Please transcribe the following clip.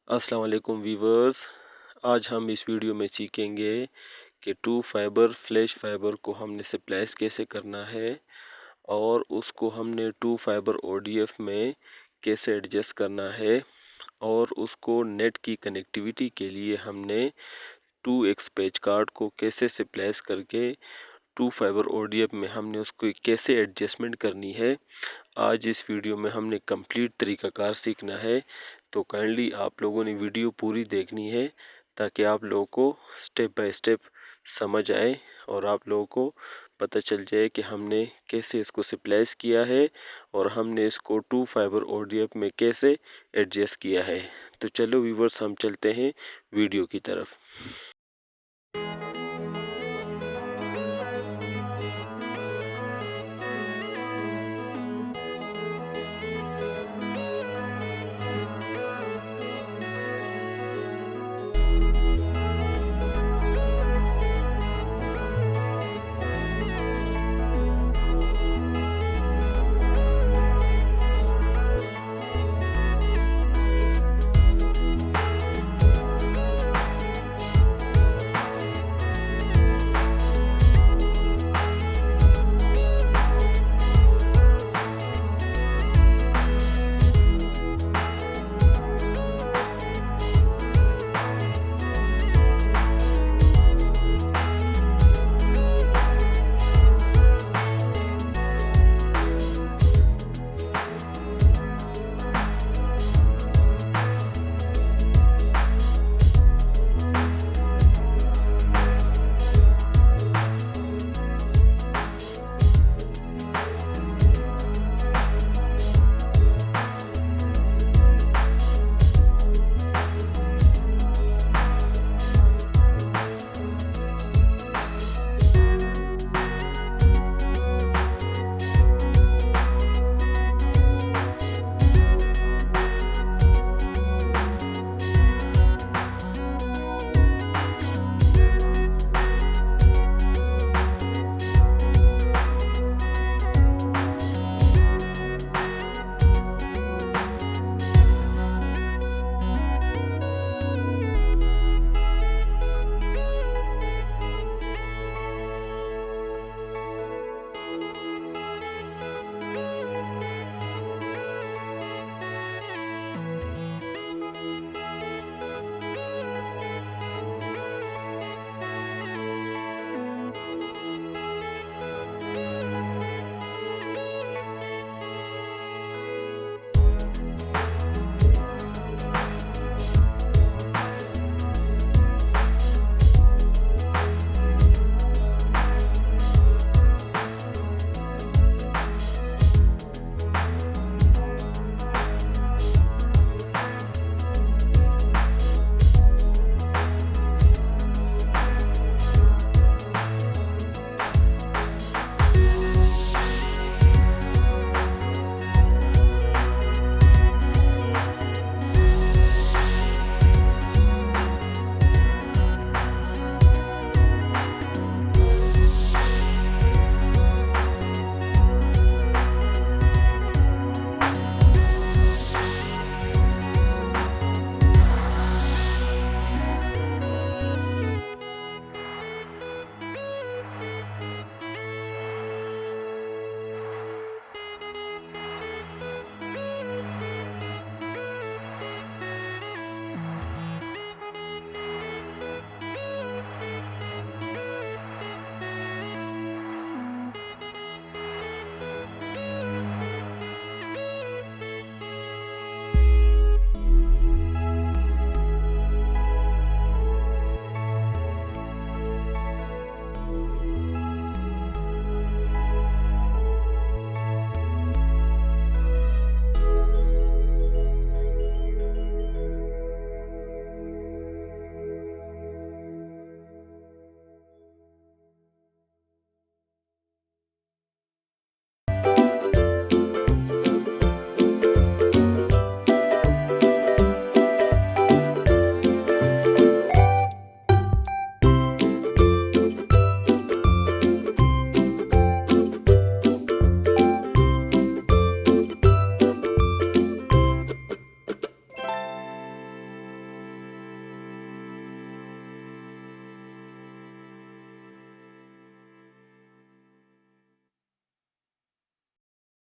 अस्सलाम वालेकुम वीवर्स। आज हम इस वीडियो में सीखेंगे कि टू फाइबर फ्लैश फाइबर को हमने स्प्लाइस कैसे करना है और उसको हमने टू फाइबर ओडीएफ में कैसे एडजस्ट करना है और उसको नेट की कनेक्टिविटी के लिए हमने 2x पेज कार्ड को कैसे स्प्लाइस करके टू फाइबर ओडीएफ में हमने उसको कैसे एडजस्टमेंट करनी है। आज इस वीडियो में हमने कंप्लीट तरीकाकार सीखना है, तो काइंडली आप लोगों ने वीडियो पूरी देखनी है ताकि आप लोगों को स्टेप बाय स्टेप समझ आए और आप लोगों को पता चल जाए कि हमने कैसे इसको स्प्लाइस किया है और हमने इसको टू फाइबर ओडीएफ में कैसे एडजस्ट किया है। तो चलो व्यूवर्स, हम चलते हैं वीडियो की तरफ।